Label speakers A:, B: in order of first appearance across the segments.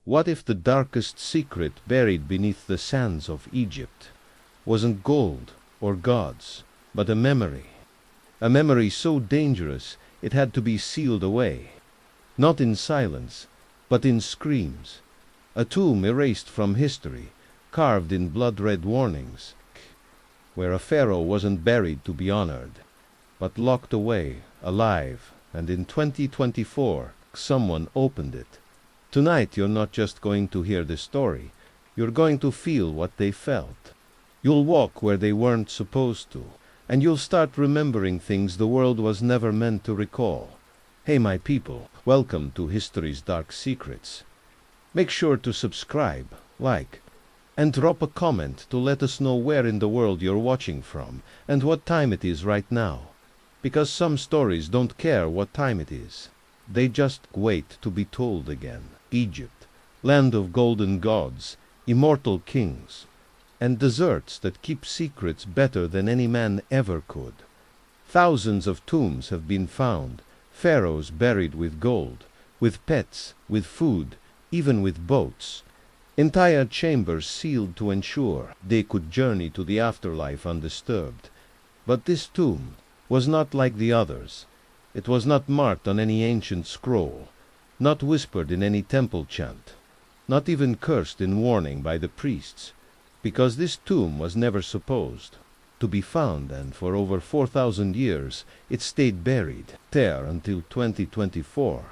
A: What if the darkest secret buried beneath the sands of Egypt wasn't gold or gods, but a memory? A memory so dangerous it had to be sealed away. Not in silence, but in screams. A tomb erased from history, carved in blood-red warnings, where a pharaoh wasn't buried to be honored, but locked away, alive, and in 2024, someone opened it. Tonight you're not just going to hear the story, you're going to feel what they felt. You'll walk where they weren't supposed to, and you'll start remembering things the world was never meant to recall. Hey my people, welcome to History's Dark Secrets. Make sure to subscribe, like, and drop a comment to let us know where in the world you're watching from and what time it is right now. Because some stories don't care what time it is. They just wait to be told again. Egypt, land of golden gods, immortal kings, and deserts that keep secrets better than any man ever could. Thousands of tombs have been found, pharaohs buried with gold, with pets, with food, even with boats. Entire chambers sealed to ensure they could journey to the afterlife undisturbed. But this tomb was not like the others. It was not marked on any ancient scroll, not whispered in any temple chant, not even cursed in warning by the priests, because this tomb was never supposed to be found, and for over 4,000 years it stayed buried there until 2024.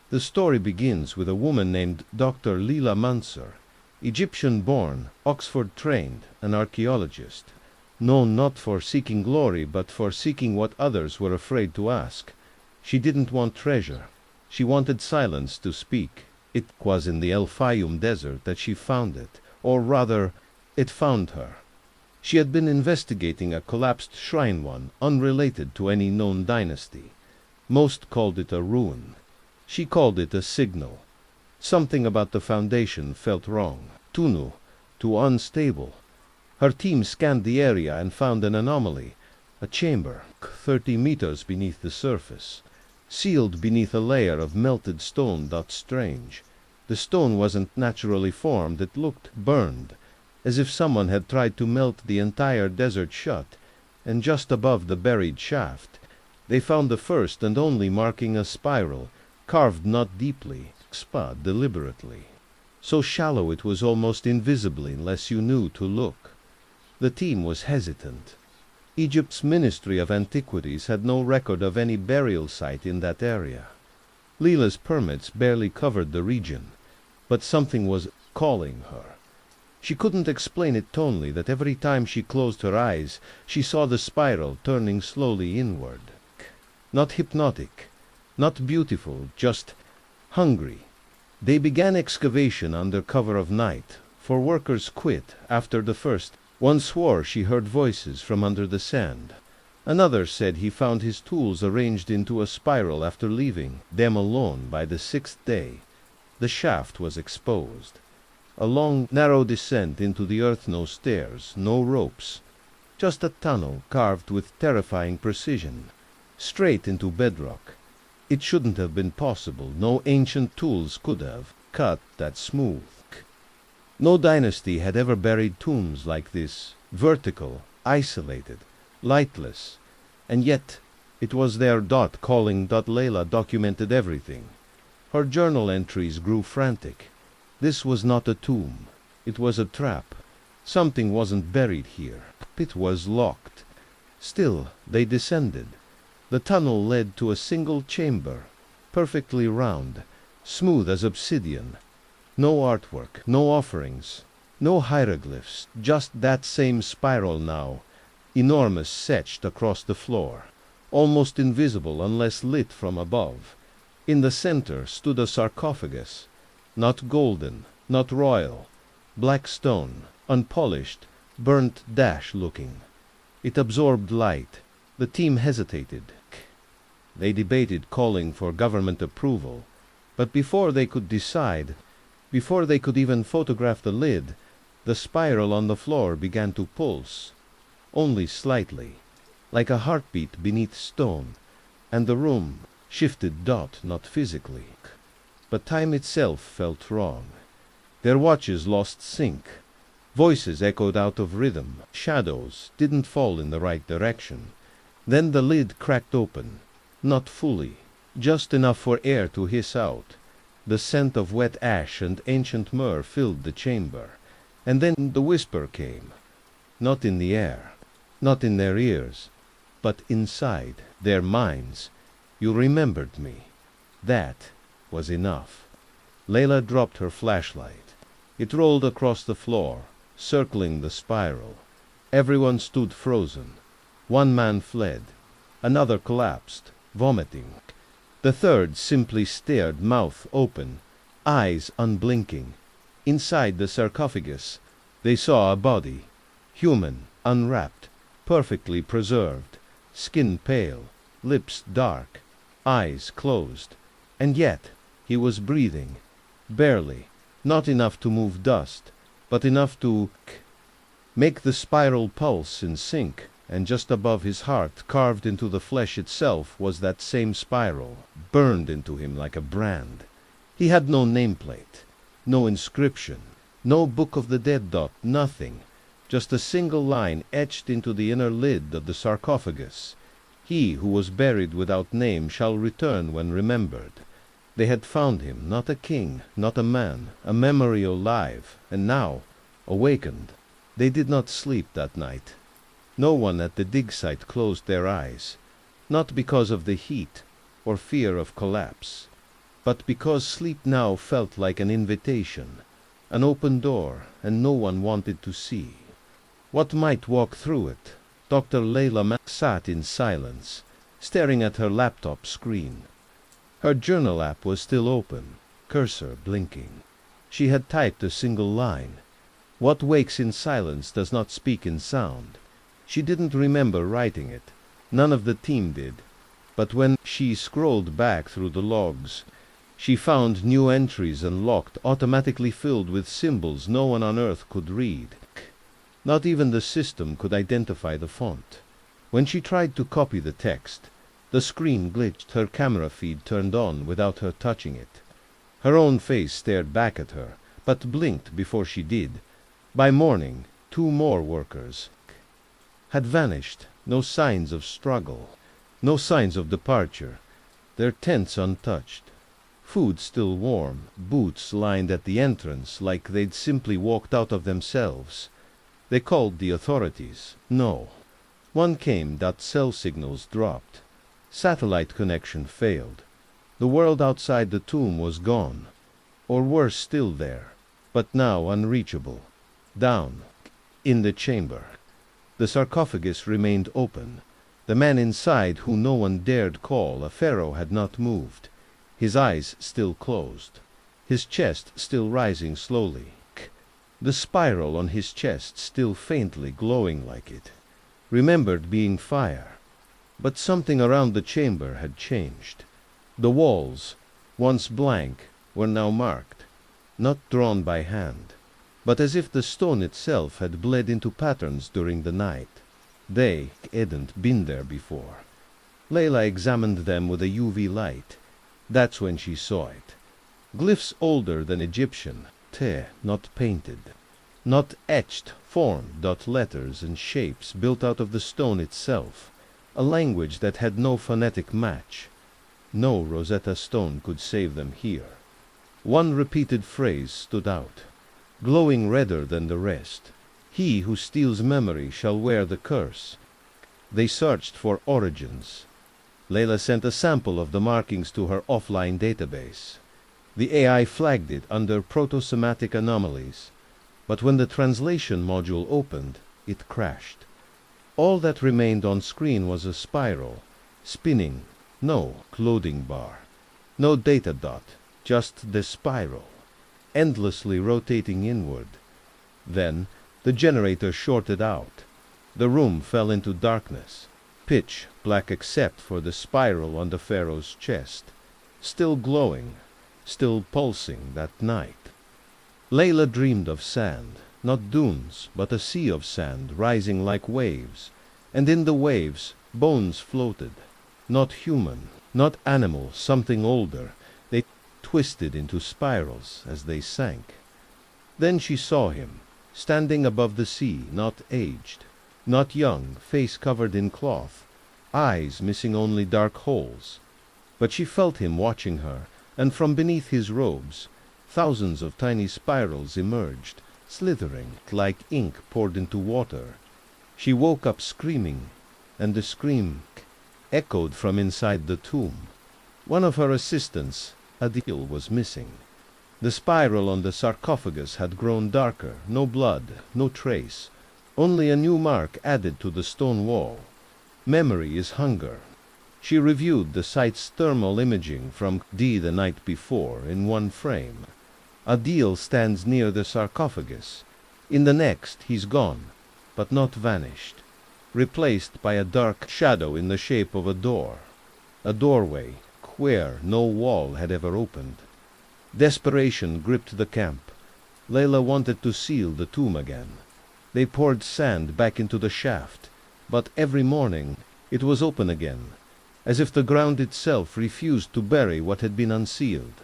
A: The story begins with a woman named Dr. Leela Mansur, Egyptian-born, Oxford-trained, an archaeologist, known not for seeking glory but for seeking what others were afraid to ask. She didn't want treasure. She wanted silence to speak. It was in the El Fayum desert that she found it, or rather, it found her. She had been investigating a collapsed shrine, one unrelated to any known dynasty. Most called it a ruin. She called it a signal. Something about the foundation felt wrong, too new, too unstable. Her team scanned the area and found an anomaly, a chamber 30 meters beneath the surface, sealed beneath a layer of melted stone. That's strange. The stone wasn't naturally formed, it looked burned, as if someone had tried to melt the entire desert shut, and just above the buried shaft, they found the first and only marking, a spiral, carved not deeply, but deliberately. So shallow it was almost invisible unless you knew to look. The team was hesitant. Egypt's Ministry of Antiquities had no record of any burial site in that area. Leela's permits barely covered the region, but something was calling her. She couldn't explain it tonally that every time she closed her eyes, she saw the spiral turning slowly inward. Not hypnotic, not beautiful, just hungry. They began excavation under cover of night, for workers quit after the first. One swore she heard voices from under the sand. Another said he found his tools arranged into a spiral after leaving them alone by the 6th day. The shaft was exposed. A long, narrow descent into the earth, no stairs, no ropes. Just a tunnel carved with terrifying precision, straight into bedrock. It shouldn't have been possible. No ancient tools could have cut that smooth. No dynasty had ever buried tombs like this, vertical, isolated, lightless. And yet, it was there. Calling. Leela documented everything. Her journal entries grew frantic. This was not a tomb. It was a trap. Something wasn't buried here. It was locked. Still, they descended. The tunnel led to a single chamber, perfectly round, smooth as obsidian. No artwork, no offerings, no hieroglyphs, just that same spiral now, enormous, etched across the floor, almost invisible unless lit from above. In the center stood a sarcophagus, not golden, not royal, black stone, unpolished, burnt looking. It absorbed light. The team hesitated. They debated calling for government approval, but before they could decide, before they could even photograph the lid, the spiral on the floor began to pulse, only slightly, like a heartbeat beneath stone, and the room shifted. Not physically, but time itself felt wrong. Their watches lost sync. Voices echoed out of rhythm. Shadows didn't fall in the right direction. Then the lid cracked open. Not fully. Just enough for air to hiss out. The scent of wet ash and ancient myrrh filled the chamber. And then the whisper came. Not in the air. Not in their ears. But inside their minds. You remembered me. That was enough. Layla dropped her flashlight. It rolled across the floor, circling the spiral. Everyone stood frozen. One man fled. Another collapsed, vomiting. The third simply stared, mouth open, eyes unblinking. Inside the sarcophagus, they saw a body, human, unwrapped, perfectly preserved, skin pale, lips dark, eyes closed. And yet he was breathing, barely, not enough to move dust, but enough to make the spiral pulse in sync. And just above his heart, carved into the flesh itself, was that same spiral, burned into him like a brand. He had no nameplate, no inscription, no Book of the Dead dot, nothing. Just a single line etched into the inner lid of the sarcophagus. He who was buried without name shall return when remembered. They had found him, not a king, not a man, a memory alive, and now, awakened. They did not sleep that night. No one at the dig site closed their eyes, not because of the heat or fear of collapse, but because sleep now felt like an invitation, an open door, and no one wanted to see. What might walk through it? Dr. Layla sat in silence, staring at her laptop screen. Her journal app was still open, cursor blinking. She had typed a single line. What wakes in silence does not speak in sound. She didn't remember writing it. None of the team did. But when she scrolled back through the logs, she found new entries unlocked, automatically filled with symbols no one on Earth could read. Not even the system could identify the font. When she tried to copy the text, the screen glitched, her camera feed turned on without her touching it. Her own face stared back at her, but blinked before she did. By morning, 2 more workers had vanished. No signs of struggle, no signs of departure. Their tents untouched. Food still warm, boots lined at the entrance like they'd simply walked out of themselves. They called the authorities. No. One came, that cell signals dropped. Satellite connection failed. The world outside the tomb was gone. Or worse still there, but now unreachable. Down, in the chamber. The sarcophagus remained open. The man inside, who no one dared call, a Pharaoh, had not moved. His eyes still closed. His chest still rising slowly. The spiral on his chest still faintly glowing like it. Remembered being fire. But something around the chamber had changed. The walls, once blank, were now marked. Not drawn by hand, but as if the stone itself had bled into patterns during the night. They hadn't been there before. Layla examined them with a UV light. That's when she saw it. Glyphs older than Egyptian, not painted, not etched, formed, letters and shapes built out of the stone itself, a language that had no phonetic match. No Rosetta Stone could save them here. One repeated phrase stood out, glowing redder than the rest. He who steals memory shall wear the curse. They searched for origins. Layla sent a sample of the markings to her offline database. The AI flagged it under proto-Semitic anomalies, but when the translation module opened, it crashed. All that remained on screen was a spiral, spinning, no loading bar, no data dot, just the spiral, endlessly rotating inward. Then the generator shorted out. The room fell into darkness, pitch black except for the spiral on the Pharaoh's chest, still glowing, still pulsing that night. Layla dreamed of sand, not dunes, but a sea of sand rising like waves, and in the waves bones floated, not human, not animal, something older. They twisted into spirals as they sank. Then she saw him, standing above the sea, not aged, not young, face covered in cloth, eyes missing only dark holes. But she felt him watching her, and from beneath his robes, thousands of tiny spirals emerged, slithering like ink poured into water. She woke up screaming, and the scream echoed from inside the tomb. One of her assistants, Adil, was missing. The spiral on the sarcophagus had grown darker, no blood, no trace, only a new mark added to the stone wall. Memory is hunger. She reviewed the site's thermal imaging from D the night before in one frame. Adil stands near the sarcophagus. In the next, he's gone, but not vanished, replaced by a dark shadow in the shape of a door. A doorway, where no wall had ever opened. Desperation gripped the camp. Layla wanted to seal the tomb again. They poured sand back into the shaft, but every morning it was open again, as if the ground itself refused to bury what had been unsealed.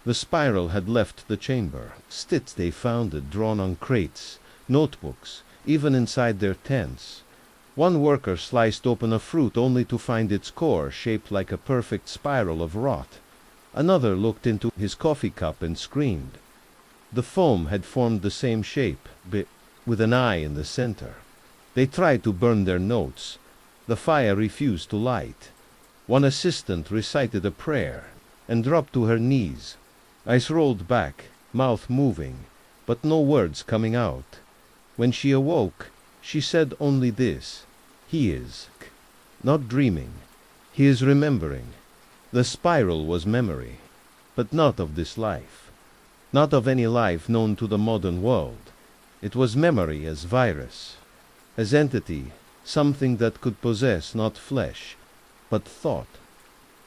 A: The spiral had left the chamber. Stits they found it drawn on crates, notebooks, even inside their tents. One worker sliced open a fruit only to find its core shaped like a perfect spiral of rot. Another looked into his coffee cup and screamed. The foam had formed the same shape, with an eye in the center. They tried to burn their notes. The fire refused to light. One assistant recited a prayer and dropped to her knees. Eyes rolled back, mouth moving, but no words coming out. When she awoke, she said only this: "He is not dreaming. He is remembering." The spiral was memory, but not of this life. Not of any life known to the modern world. It was memory as virus, as entity, something that could possess not flesh, but thought.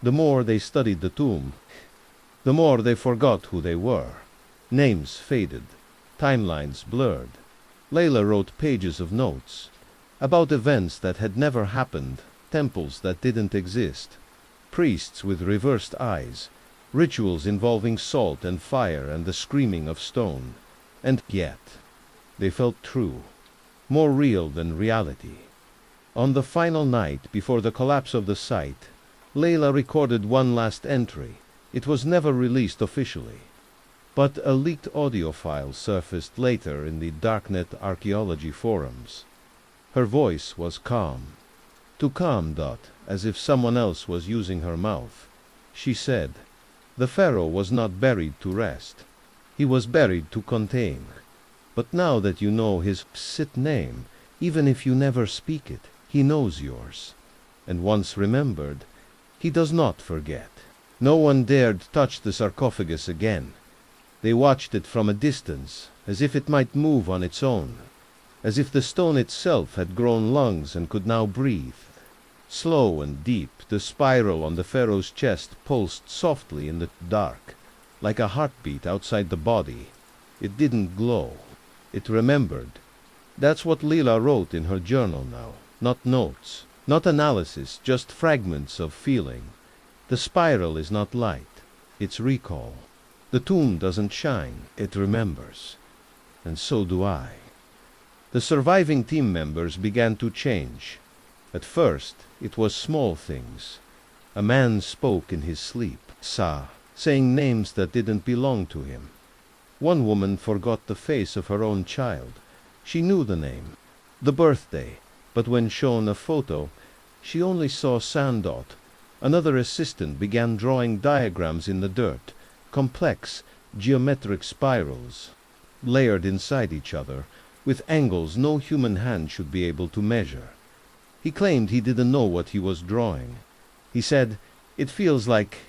A: The more they studied the tomb, the more they forgot who they were. Names faded, timelines blurred. Layla wrote pages of notes about events that had never happened, temples that didn't exist, priests with reversed eyes, rituals involving salt and fire and the screaming of stone. And yet, they felt true, more real than reality. On the final night before the collapse of the site, Layla recorded one last entry. It was never released officially, but a leaked audio file surfaced later in the Darknet archaeology forums. Her voice was calm. Too calm, as if someone else was using her mouth. She said, "The Pharaoh was not buried to rest. He was buried to contain. But now that you know his Psit name, even if you never speak it, he knows yours. And once remembered, he does not forget." No one dared touch the sarcophagus again. They watched it from a distance, as if it might move on its own, as if the stone itself had grown lungs and could now breathe. Slow and deep, the spiral on the Pharaoh's chest pulsed softly in the dark, like a heartbeat outside the body. It didn't glow. It remembered. That's what Leela wrote in her journal now. Not notes, not analysis, just fragments of feeling. The spiral is not light. It's recall. The tomb doesn't shine. It remembers. And so do I. The surviving team members began to change. At first, it was small things. A man spoke in his sleep, saying names that didn't belong to him. One woman forgot the face of her own child. She knew the name, the birthday, but when shown a photo, she only saw Sandot. Another assistant began drawing diagrams in the dirt, complex, geometric spirals, layered inside each other, with angles no human hand should be able to measure. He claimed he didn't know what he was drawing. He said, "It feels like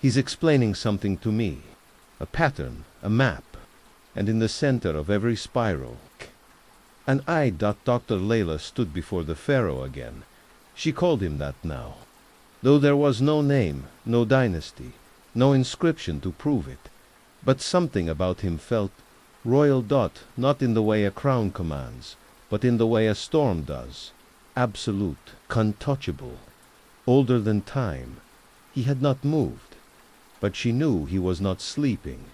A: he's explaining something to me. A pattern, a map." And in the center of every spiral, and Dr. Layla stood before the Pharaoh again. She called him that now. Though there was no name, no dynasty, no inscription to prove it. But something about him felt royal, not in the way a crown commands, but in the way a storm does. Absolute, untouchable, older than time. He had not moved, but she knew he was not sleeping.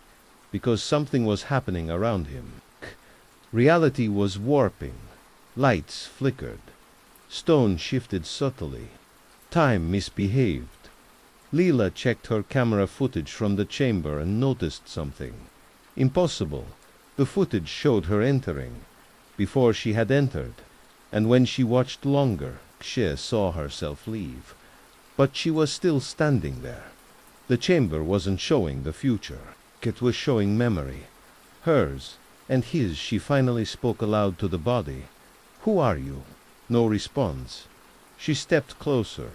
A: because something was happening around him. Reality was warping. Lights flickered. Stone shifted subtly. Time misbehaved. Leela checked her camera footage from the chamber and noticed something. Impossible. The footage showed her entering, before she had entered, and when she watched longer, she saw herself leave. But she was still standing there. The chamber wasn't showing the future. It was showing memory. Hers and his. She finally spoke aloud to the body. "Who are you?" No response. She stepped closer.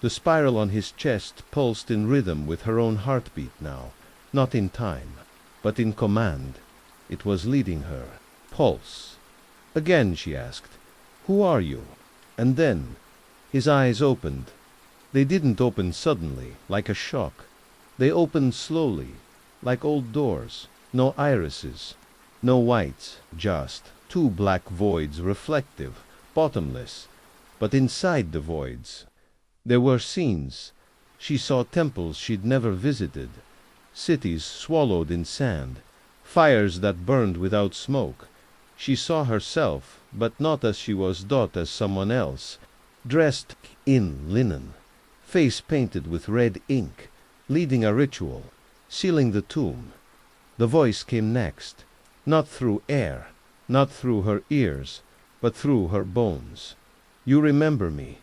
A: The spiral on his chest pulsed in rhythm with her own heartbeat now, not in time, but in command. It was leading her. Pulse. Again she asked, "Who are you?" And then his eyes opened. They didn't open suddenly, like a shock. They opened slowly, like old doors. No irises, no whites, just two black voids, reflective, bottomless. But inside the voids there were scenes. She saw temples she'd never visited, cities swallowed in sand, fires that burned without smoke. She saw herself, but not as she was thought, as someone else, dressed in linen, face painted with red ink, leading a ritual, sealing the tomb. The voice came next, not through air, not through her ears, but through her bones. "You remember me,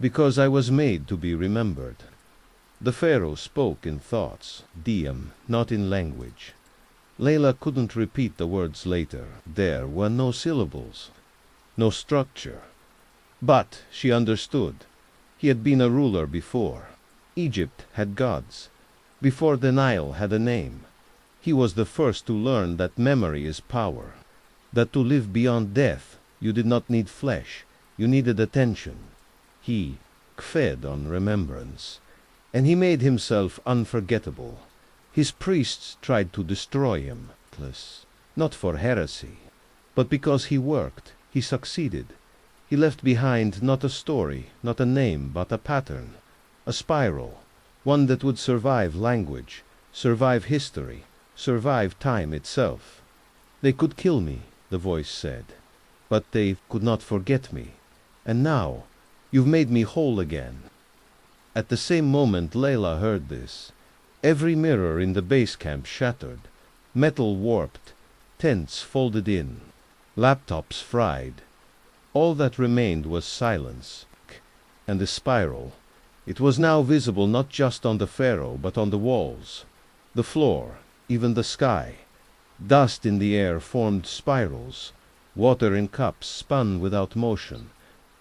A: because I was made to be remembered." The Pharaoh spoke in thoughts, diem, not in language. Layla couldn't repeat the words later. There were no syllables, no structure. But she understood. He had been a ruler before. Egypt had gods. Before the Nile had a name. He was the first to learn that memory is power. That to live beyond death, you did not need flesh. You needed attention. He fed on remembrance. And he made himself unforgettable. His priests tried to destroy him. Not for heresy, but because he worked. He succeeded. He left behind not a story, not a name, but a pattern. A spiral. One that would survive language, survive history, survive time itself. "They could kill me," the voice said, "but they could not forget me. And now, you've made me whole again." At the same moment Layla heard this. Every mirror in the base camp shattered, metal warped, tents folded in, laptops fried. All that remained was silence. And the spiral. It was now visible not just on the Pharaoh, but on the walls, the floor, even the sky. Dust in the air formed spirals. Water in cups spun without motion.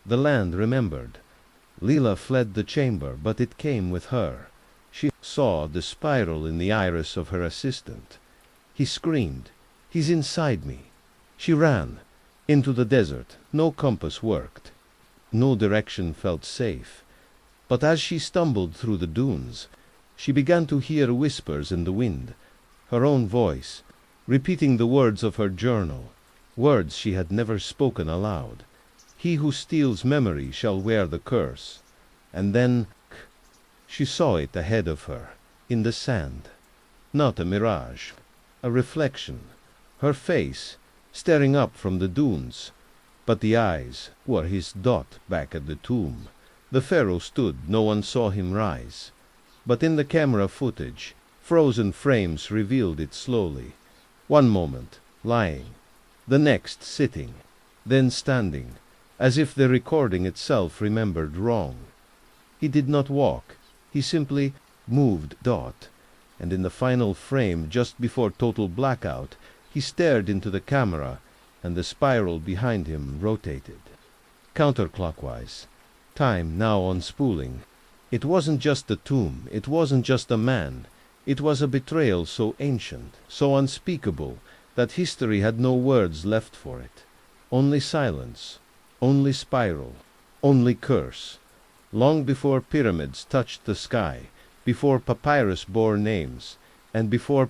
A: The land remembered. Leela fled the chamber, but it came with her. She saw the spiral in the iris of her assistant. He screamed, "He's inside me!" She ran into the desert. No compass worked. No direction felt safe. But as she stumbled through the dunes, she began to hear whispers in the wind, her own voice, repeating the words of her journal, words she had never spoken aloud. "He who steals memory shall wear the curse." And then she saw it ahead of her, in the sand. Not a mirage, a reflection. Her face, staring up from the dunes. But the eyes were his dot back at the tomb. The Pharaoh stood. No one saw him rise. But in the camera footage, frozen frames revealed it slowly. One moment, lying. The next, sitting. Then standing, as if the recording itself remembered wrong. He did not walk. He simply moved dot. And in the final frame, just before total blackout, he stared into the camera, and the spiral behind him rotated. Counterclockwise. Time now unspooling. It wasn't just a tomb. It wasn't just a man. It was a betrayal so ancient, so unspeakable, that history had no words left for it. Only silence. Only spiral. Only curse. Long before pyramids touched the sky, before papyrus bore names, and before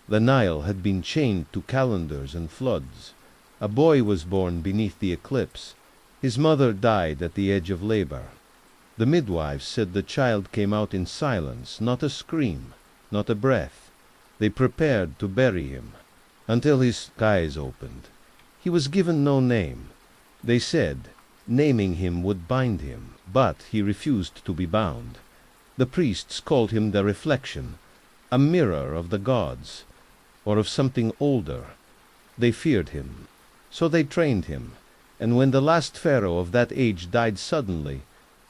A: the Nile had been chained to calendars and floods, a boy was born beneath the eclipse. His mother died at the edge of labor. The midwives said the child came out in silence, not a scream, not a breath. They prepared to bury him, until his eyes opened. He was given no name. They said naming him would bind him, but he refused to be bound. The priests called him the reflection, a mirror of the gods, or of something older. They feared him, so they trained him, and when the last pharaoh of that age died suddenly,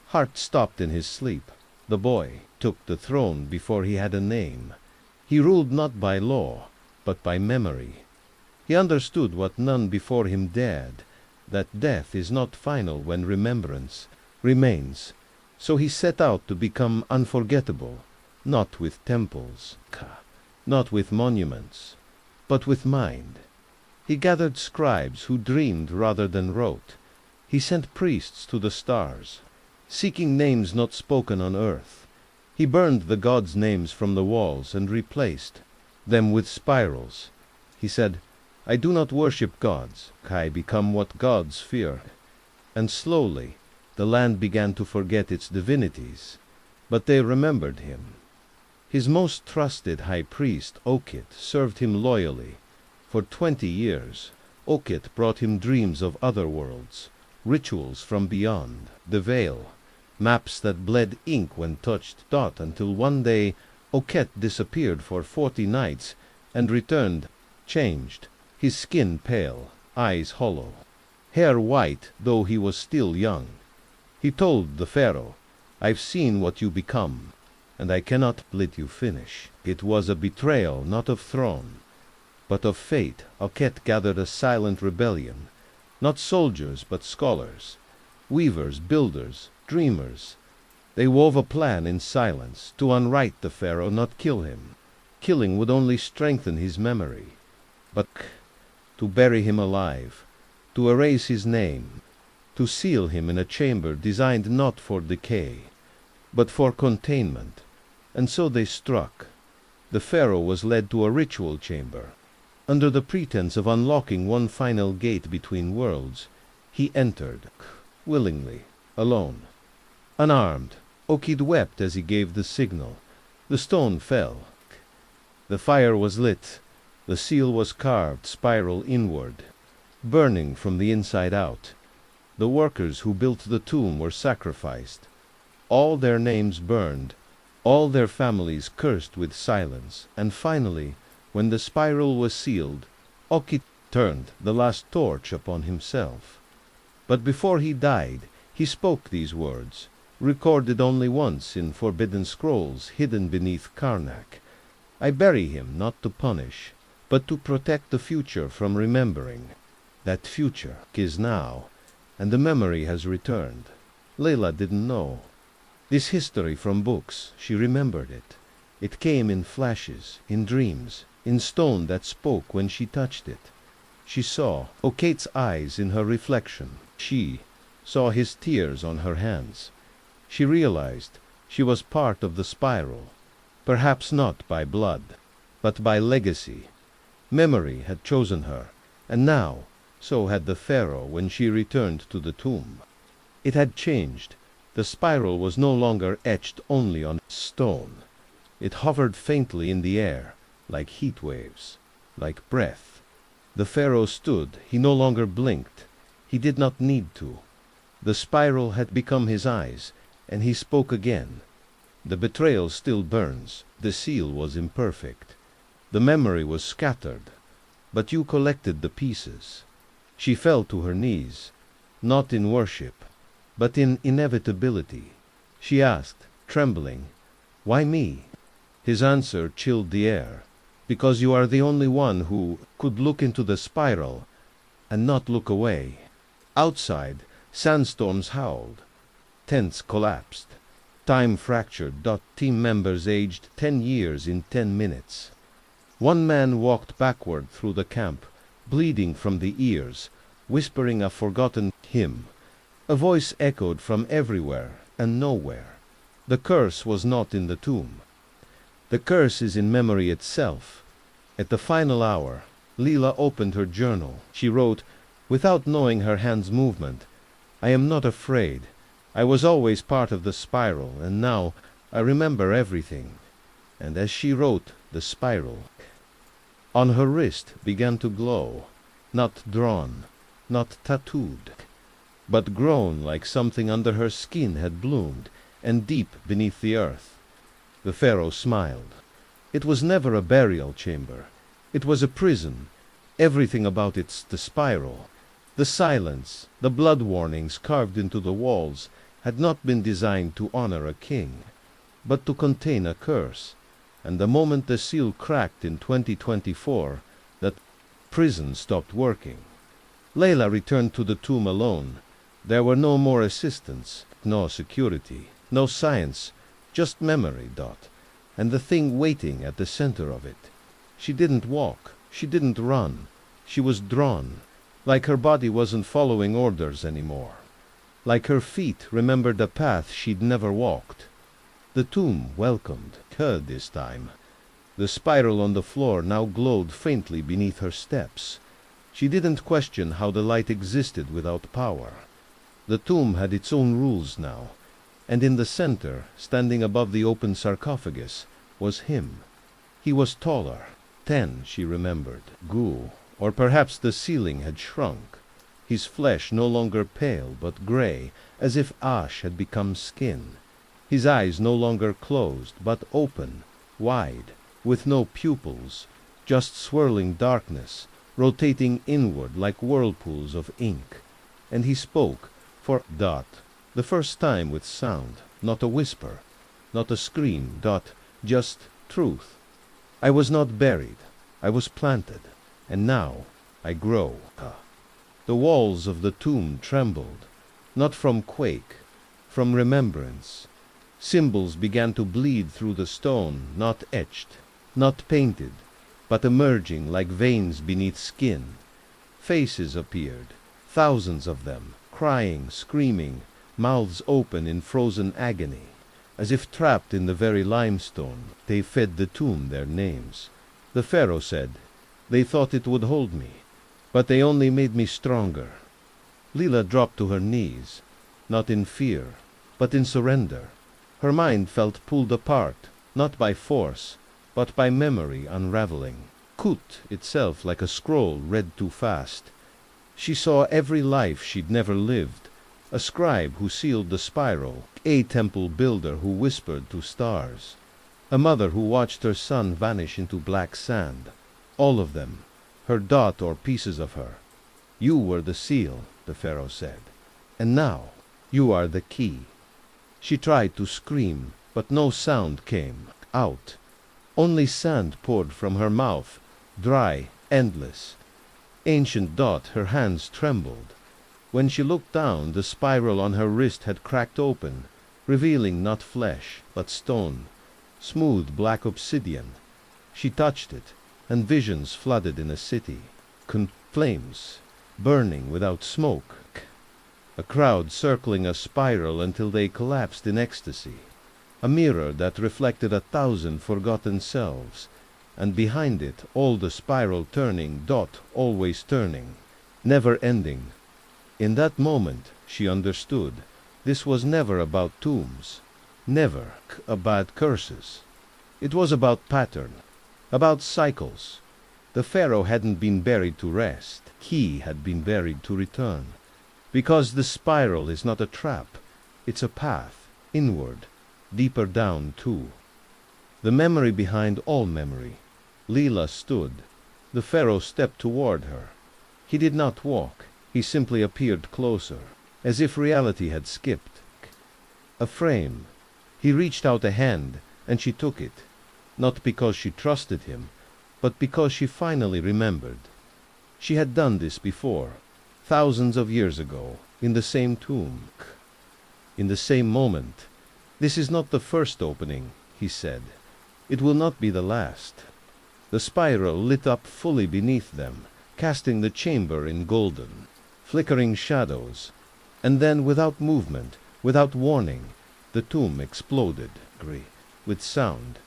A: heart stopped in his sleep. The boy took the throne before he had a name. He ruled not by law, but by memory. He understood what none before him dared, that death is not final when remembrance remains. So he set out to become unforgettable, not with temples, not with monuments, but with mind. He gathered scribes who dreamed rather than wrote. He sent priests to the stars, seeking names not spoken on earth. He burned the gods' names from the walls and replaced them with spirals. He said, I do not worship gods, I become what gods fear. And slowly the land began to forget its divinities, but they remembered him. His most trusted high priest, Occult, served him loyally. For 20 years, Occult brought him dreams of other worlds, rituals from beyond, the veil, maps that bled ink when touched, until one day Occult disappeared for 40 nights and returned, changed, his skin pale, eyes hollow, hair white, though he was still young. He told the Pharaoh, I've seen what you become, and I cannot let you finish. It was a betrayal not of throne, but of fate. Occult gathered a silent rebellion, not soldiers but scholars, weavers, builders, dreamers. They wove a plan in silence to unright the Pharaoh, not kill him. Killing would only strengthen his memory, but to bury him alive, to erase his name, to seal him in a chamber designed not for decay, but for containment. And so they struck. The Pharaoh was led to a ritual chamber. Under the pretense of unlocking one final gate between worlds, he entered, willingly, alone. Unarmed, Occult wept as he gave the signal. The stone fell. The fire was lit. The seal was carved spiral inward, burning from the inside out. The workers who built the tomb were sacrificed. All their names burned, all their families cursed with silence. And finally, when the spiral was sealed, Occult turned the last torch upon himself. But before he died, he spoke these words, recorded only once in forbidden scrolls hidden beneath Karnak. I bury him not to punish, but to protect the future from remembering. That future is now, and the memory has returned. Layla didn't know. This history from books, she remembered it. It came in flashes, in dreams, in stone that spoke when she touched it. She saw Occult's eyes in her reflection. She saw his tears on her hands. She realized she was part of the spiral, perhaps not by blood, but by legacy. Memory had chosen her, and now so had the Pharaoh when she returned to the tomb. It had changed. The spiral was no longer etched only on stone. It hovered faintly in the air, like heat waves, like breath. The Pharaoh stood. He no longer blinked. He did not need to. The spiral had become his eyes, and he spoke again. The betrayal still burns. The seal was imperfect. The memory was scattered, but you collected the pieces. She fell to her knees, not in worship, but in inevitability. She asked, trembling, Why me? His answer chilled the air. Because you are the only one who could look into the spiral and not look away. Outside, sandstorms howled. Tents collapsed. Time fractured. Team members aged 10 years in 10 minutes. One man walked backward through the camp, bleeding from the ears, whispering a forgotten hymn. A voice echoed from everywhere and nowhere. The curse was not in the tomb. The curse is in memory itself. At the final hour, Leela opened her journal. She wrote, without knowing her hand's movement, I am not afraid. I was always part of the spiral, and now I remember everything. And as she wrote, the spiral on her wrist began to glow, not drawn, not tattooed, but grown like something under her skin had bloomed, and deep beneath the earth. The Pharaoh smiled. It was never a burial chamber. It was a prison. Everything about it's the spiral. The silence, the blood warnings carved into the walls, had not been designed to honor a king, but to contain a curse. And the moment the seal cracked in 2024, that prison stopped working. Layla returned to the tomb alone. There were no more assistants, no security, no science, just memory, and the thing waiting at the center of it. She didn't walk, she didn't run. She was drawn, like her body wasn't following orders anymore. Like her feet remembered a path she'd never walked. The tomb welcomed her this time. The spiral on the floor now glowed faintly beneath her steps. She didn't question how the light existed without power. The tomb had its own rules now, and in the center, standing above the open sarcophagus, was him. He was taller, 10, she remembered, Gu, or perhaps the ceiling had shrunk. His flesh no longer pale but gray, as if ash had become skin. His eyes no longer closed, but open, wide, with no pupils, just swirling darkness, rotating inward like whirlpools of ink. And he spoke, for the first time with sound, not a whisper, not a scream, just truth. I was not buried, I was planted, and now I grow. The walls of the tomb trembled, not from quake, from remembrance. Symbols began to bleed through the stone, not etched, not painted, but emerging like veins beneath skin. Faces appeared, thousands of them, crying, screaming, mouths open in frozen agony. As if trapped in the very limestone, they fed the tomb their names. The Pharaoh said, "They thought it would hold me, but they only made me stronger." Leela dropped to her knees, not in fear, but in surrender. Her mind felt pulled apart, not by force, but by memory unraveling. Kut itself like a scroll read too fast. She saw every life she'd never lived, a scribe who sealed the spiral, a temple builder who whispered to stars, a mother who watched her son vanish into black sand. All of them, her or pieces of her. "You were the seal," the Pharaoh said, "and now you are the key." She tried to scream, but no sound came out. Only sand poured from her mouth, dry, endless. Ancient her hands trembled. When she looked down, the spiral on her wrist had cracked open, revealing not flesh, but stone, smooth black obsidian. She touched it, and visions flooded in a city. Flames, burning without smoke. A crowd circling a spiral until they collapsed in ecstasy. A mirror that reflected 1,000 forgotten selves, and behind it all the spiral turning, always turning, never ending. In that moment she understood this was never about tombs, never about curses. It was about pattern, about cycles. The Pharaoh hadn't been buried to rest, he had been buried to return. Because the spiral is not a trap, it's a path, inward, deeper down too. The memory behind all memory. Leela stood. The Pharaoh stepped toward her. He did not walk, he simply appeared closer, as if reality had skipped. A frame. He reached out a hand, and she took it, not because she trusted him, but because she finally remembered. She had done this before, thousands of years ago, in the same tomb. In the same moment. "This is not the first opening," he said. "It will not be the last." The spiral lit up fully beneath them, casting the chamber in golden, flickering shadows, and then without movement, without warning, the tomb exploded, with sound.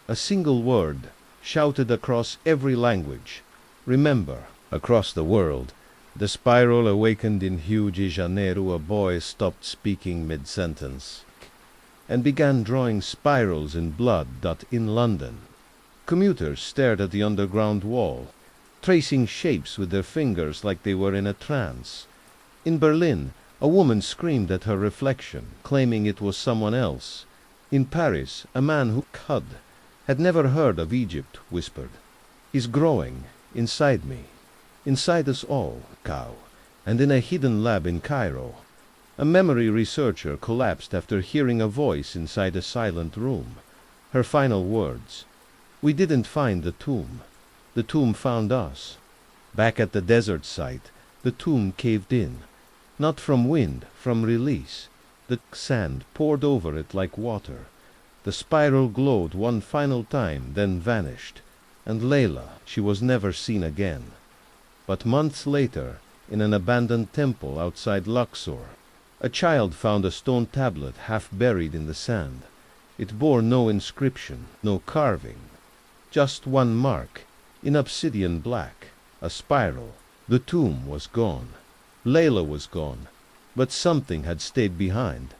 A: A single word, shouted across every language. Remember, across the world. The spiral awakened in Rio de Janeiro. A boy stopped speaking mid-sentence. and began drawing spirals in blood. In London, commuters stared at the underground wall, tracing shapes with their fingers like they were in a trance. In Berlin, a woman screamed at her reflection, claiming it was someone else. In Paris, a man who had never heard of Egypt whispered, "He's growing inside me, inside us all, cow." And in a hidden lab in Cairo, a memory researcher collapsed after hearing a voice inside a silent room. Her final words: "We didn't find the tomb. The tomb found us." Back at the desert site, the tomb caved in. Not from wind, from release. The sand poured over it like water. The spiral glowed one final time, then vanished. And Layla, she was never seen again. But months later, in an abandoned temple outside Luxor, a child found a stone tablet half buried in the sand. It bore no inscription, no carving. Just one mark, in obsidian black, a spiral. The tomb was gone. Layla was gone. But something had stayed behind.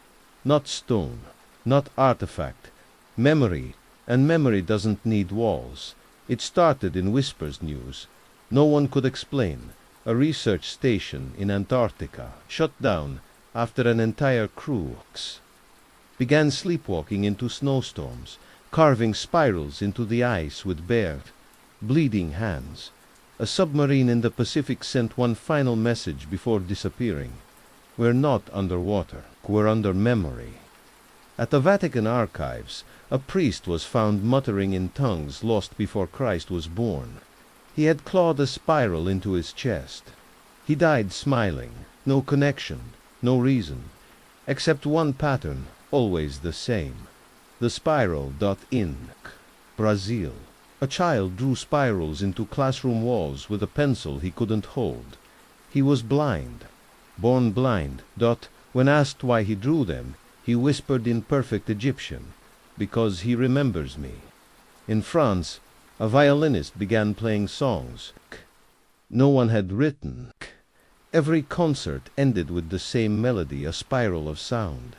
A: Not stone, not artifact. Memory. And memory doesn't need walls. It started in Whispers News. No one could explain. A research station in Antarctica, shut down after an entire crew began sleepwalking into snowstorms, carving spirals into the ice with bare, bleeding hands. A submarine in the Pacific sent one final message before disappearing. "We're not underwater. We're under memory." At the Vatican archives, a priest was found muttering in tongues lost before Christ was born. He had clawed a spiral into his chest. He died smiling. No connection, no reason, except one pattern, always the same. The spiral. In Brazil, a child drew spirals into classroom walls with a pencil he couldn't hold. He was blind, born blind. When asked why he drew them, he whispered in perfect Egyptian, "Because he remembers me." In France, a violinist began playing songs no one had written. Every concert ended with the same melody, a spiral of sound.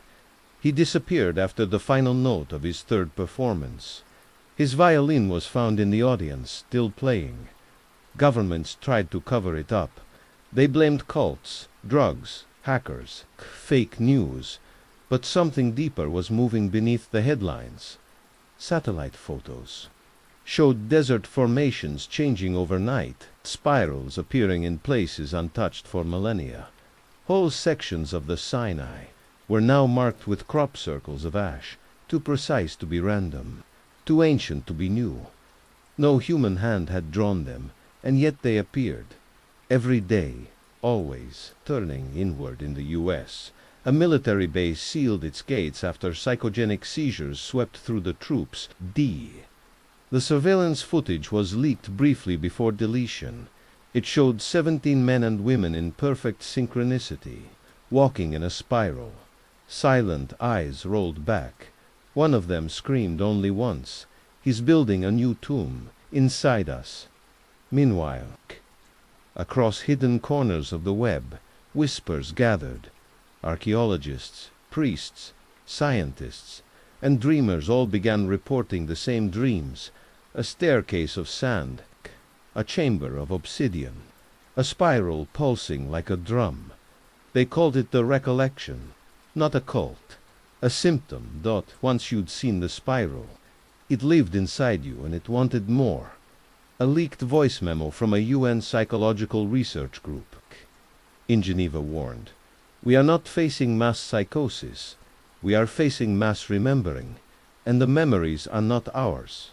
A: He disappeared after the final note of his third performance. His violin was found in the audience, still playing. Governments tried to cover it up. They blamed cults, drugs, hackers, fake news. But something deeper was moving beneath the headlines. Satellite photos showed desert formations changing overnight, spirals appearing in places untouched for millennia. Whole sections of the Sinai were now marked with crop circles of ash, too precise to be random, too ancient to be new. No human hand had drawn them, and yet they appeared. Every day, always. Turning inward in the U.S., a military base sealed its gates after psychogenic seizures swept through the troops. The surveillance footage was leaked briefly before deletion. It showed 17 men and women in perfect synchronicity, walking in a spiral. Silent, eyes rolled back. One of them screamed only once. "He's building a new tomb, inside us." Meanwhile, across hidden corners of the web, whispers gathered. Archaeologists, priests, scientists, and dreamers all began reporting the same dreams. A staircase of sand, a chamber of obsidian, a spiral pulsing like a drum. They called it the recollection, not a cult, a symptom. Once you'd seen the spiral, it lived inside you and it wanted more. A leaked voice memo from a UN psychological research group in Geneva warned, "We are not facing mass psychosis. We are facing mass remembering, and the memories are not ours."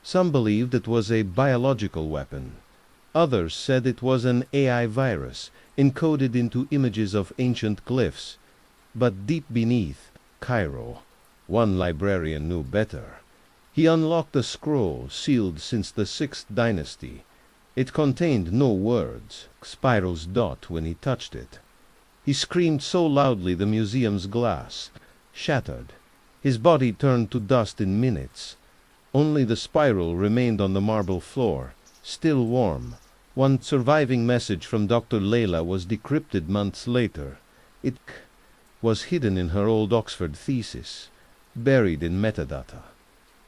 A: Some believed it was a biological weapon. Others said it was an AI virus, encoded into images of ancient glyphs. But deep beneath, Cairo, one librarian knew better. He unlocked a scroll sealed since the 6th dynasty. It contained no words, spirals. When he touched it, he screamed so loudly the museum's glass shattered. His body turned to dust in minutes. Only the spiral remained on the marble floor, still warm. One surviving message from Dr. Layla was decrypted months later. It was hidden in her old Oxford thesis. buried in metadata.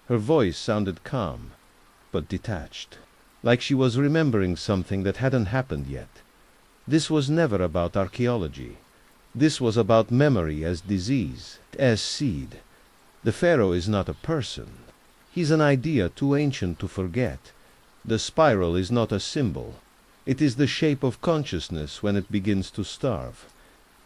A: Her voice sounded calm, but detached, like she was remembering something that hadn't happened yet. This was never about archaeology. This was about memory as disease, as seed. The Pharaoh is not a person. He's an idea too ancient to forget. The spiral is not a symbol. It is the shape of consciousness when it begins to starve.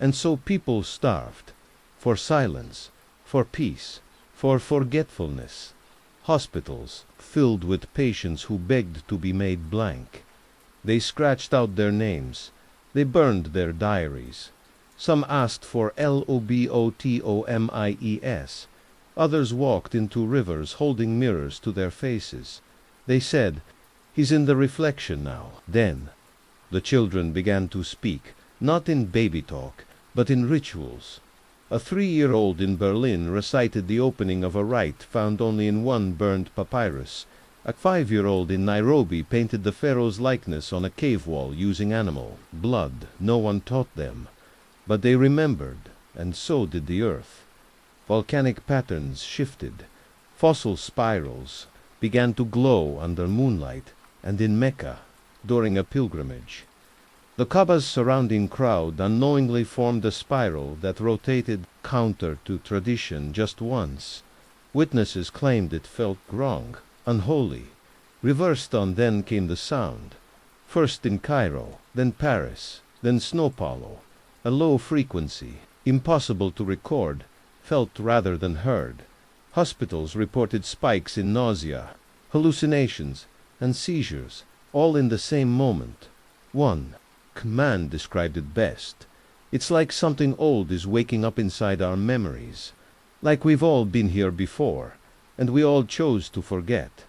A: And so people starved. For silence, for peace, for forgetfulness. Hospitals filled with patients who begged to be made blank. They scratched out their names. They burned their diaries. Some asked for lobotomies. Others walked into rivers holding mirrors to their faces. They said, "He's in the reflection now." Then the children began to speak, not in baby talk, but in rituals. A 3-year-old in Berlin recited the opening of a rite found only in one burned papyrus. A 5-year-old in Nairobi painted the Pharaoh's likeness on a cave wall using animal blood. No one taught them. But they remembered, and so did the earth. Volcanic patterns shifted. Fossil spirals began to glow under moonlight and in Mecca during a pilgrimage. The Kaaba's surrounding crowd unknowingly formed a spiral that rotated counter to tradition just once. Witnesses claimed it felt wrong, unholy. Reversed on then came the sound. First in Cairo, then Paris, then Sao Paulo. A low frequency, impossible to record, felt rather than heard. Hospitals reported spikes in nausea, hallucinations, and seizures, all in the same moment. One man described it best. It's like something old is waking up inside our memories. Like we've all been here before, and we all chose to forget.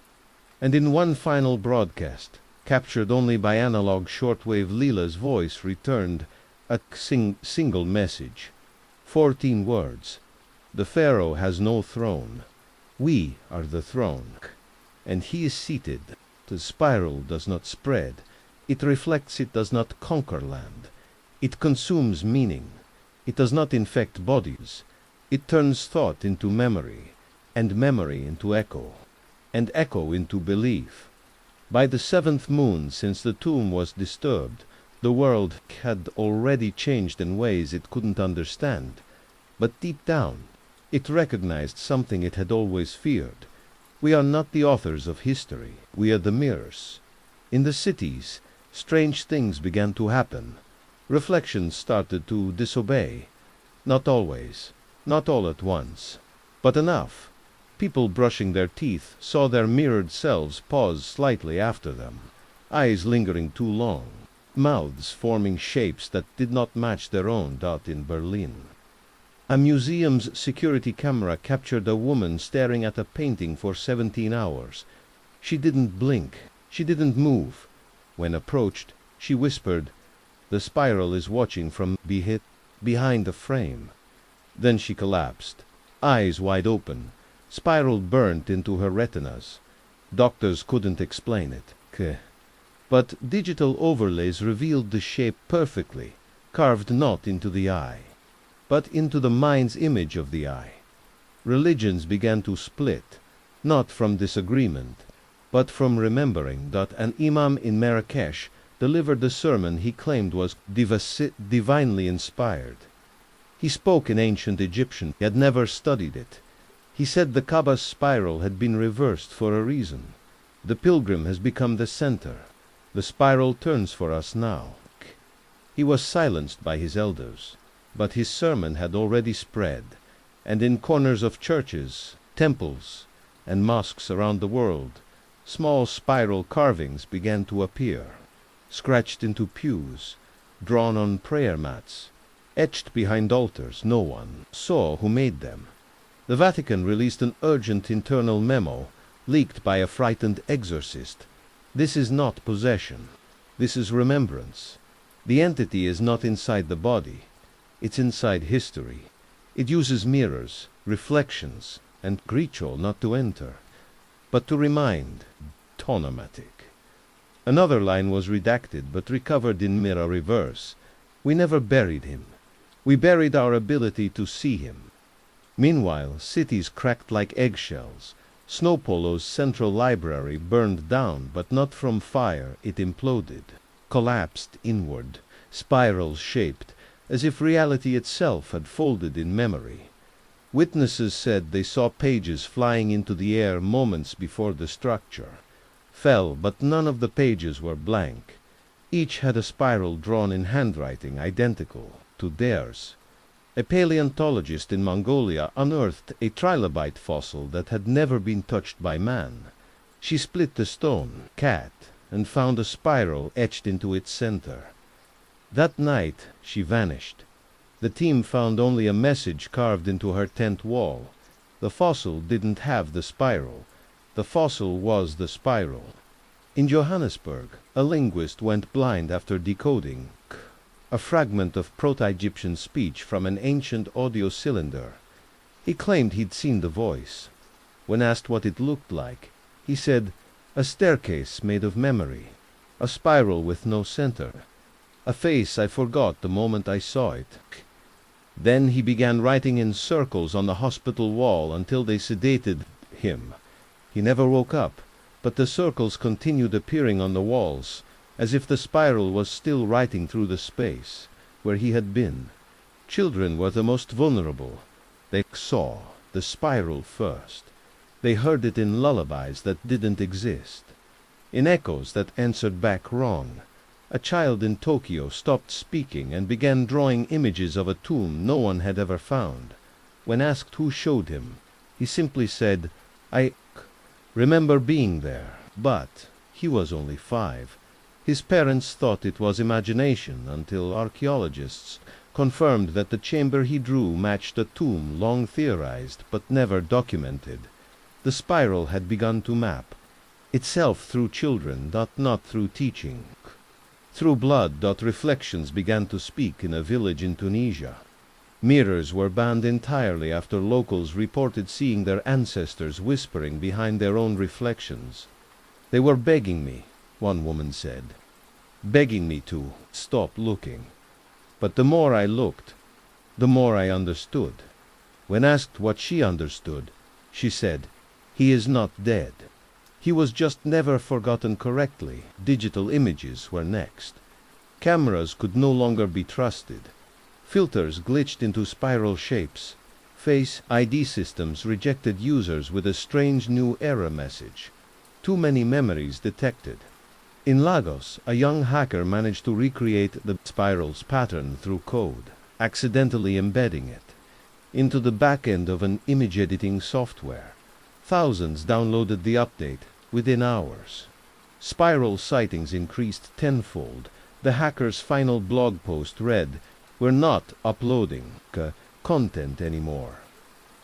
A: And in one final broadcast, captured only by analog shortwave, Leela's voice returned a single message. 14 words. The Pharaoh has no throne. We are the throne. And he is seated. The spiral does not spread. It reflects, it does not conquer land. It consumes meaning. It does not infect bodies. It turns thought into memory, and memory into echo, and echo into belief. By the 7th moon since the tomb was disturbed, the world had already changed in ways it couldn't understand. But deep down, it recognized something it had always feared. We are not the authors of history. We are the mirrors. In the cities, strange things began to happen. Reflections started to disobey. Not always, not all at once, but enough. People brushing their teeth saw their mirrored selves pause slightly after them, eyes lingering too long, mouths forming shapes that did not match their own. In Berlin, a museum's security camera captured a woman staring at a painting for 17 hours. She didn't blink. She didn't move. When approached, she whispered, "The spiral is watching from behind the frame." Then she collapsed, eyes wide open. Spiral burnt into her retinas. Doctors couldn't explain it. But digital overlays revealed the shape perfectly, carved not into the eye, but into the mind's image of the eye. Religions began to split, not from disagreement, but from remembering that an imam in Marrakesh delivered the sermon he claimed was divinely inspired. He spoke in ancient Egyptian. He had never studied it. He said the Kaaba's spiral had been reversed for a reason. The pilgrim has become the center. The spiral turns for us now. He was silenced by his elders, but his sermon had already spread, and in corners of churches, temples, and mosques around the world, small spiral carvings began to appear, scratched into pews, drawn on prayer mats, etched behind altars. No one saw who made them. The Vatican released an urgent internal memo, leaked by a frightened exorcist. This is not possession. This is remembrance. The entity is not inside the body. It's inside history. It uses mirrors, reflections, and ritual not to enter, but to remind. Tonomatic. Another line was redacted, but recovered in mirror reverse. We never buried him. We buried our ability to see him. Meanwhile, cities cracked like eggshells. Snow Polo's central library burned down, but not from fire. It imploded, collapsed inward, spiral-shaped, as if reality itself had folded in memory. Witnesses said they saw pages flying into the air moments before the structure fell, but none of the pages were blank. Each had a spiral drawn in handwriting identical to theirs. A paleontologist in Mongolia unearthed a trilobite fossil that had never been touched by man. She split the stone, cat, and found a spiral etched into its center. That night she vanished. The team found only a message carved into her tent wall. The fossil didn't have the spiral. The fossil was the spiral. In Johannesburg, a linguist went blind after decoding a fragment of Proto-Egyptian speech from an ancient audio cylinder. He claimed he'd seen the voice. When asked what it looked like, he said, "A staircase made of memory, a spiral with no center, a face I forgot the moment I saw it." Then he began writing in circles on the hospital wall until they sedated him. He never woke up, but the circles continued appearing on the walls, as if the spiral was still writing through the space where he had been. Children were the most vulnerable. They saw the spiral first. They heard it in lullabies that didn't exist, in echoes that answered back wrong. A child in Tokyo stopped speaking and began drawing images of a tomb no one had ever found. When asked who showed him, he simply said, "I remember being there," but he was only 5. His parents thought it was imagination until archaeologists confirmed that the chamber he drew matched a tomb long theorized but never documented. The spiral had begun to map itself through children, not through teaching. Through blood, reflections began to speak in a village in Tunisia. Mirrors were banned entirely after locals reported seeing their ancestors whispering behind their own reflections. "They were begging me," one woman said, "begging me to stop looking. But the more I looked, the more I understood." When asked what she understood, she said, "He is not dead. He was just never forgotten correctly." Digital images were next. Cameras could no longer be trusted. Filters glitched into spiral shapes. Face ID systems rejected users with a strange new error message. Too many memories detected. In Lagos, a young hacker managed to recreate the spiral's pattern through code, accidentally embedding it into the back end of an image editing software. Thousands downloaded the update within hours. Spiral sightings increased tenfold. The hacker's final blog post read, "We're not uploading content anymore.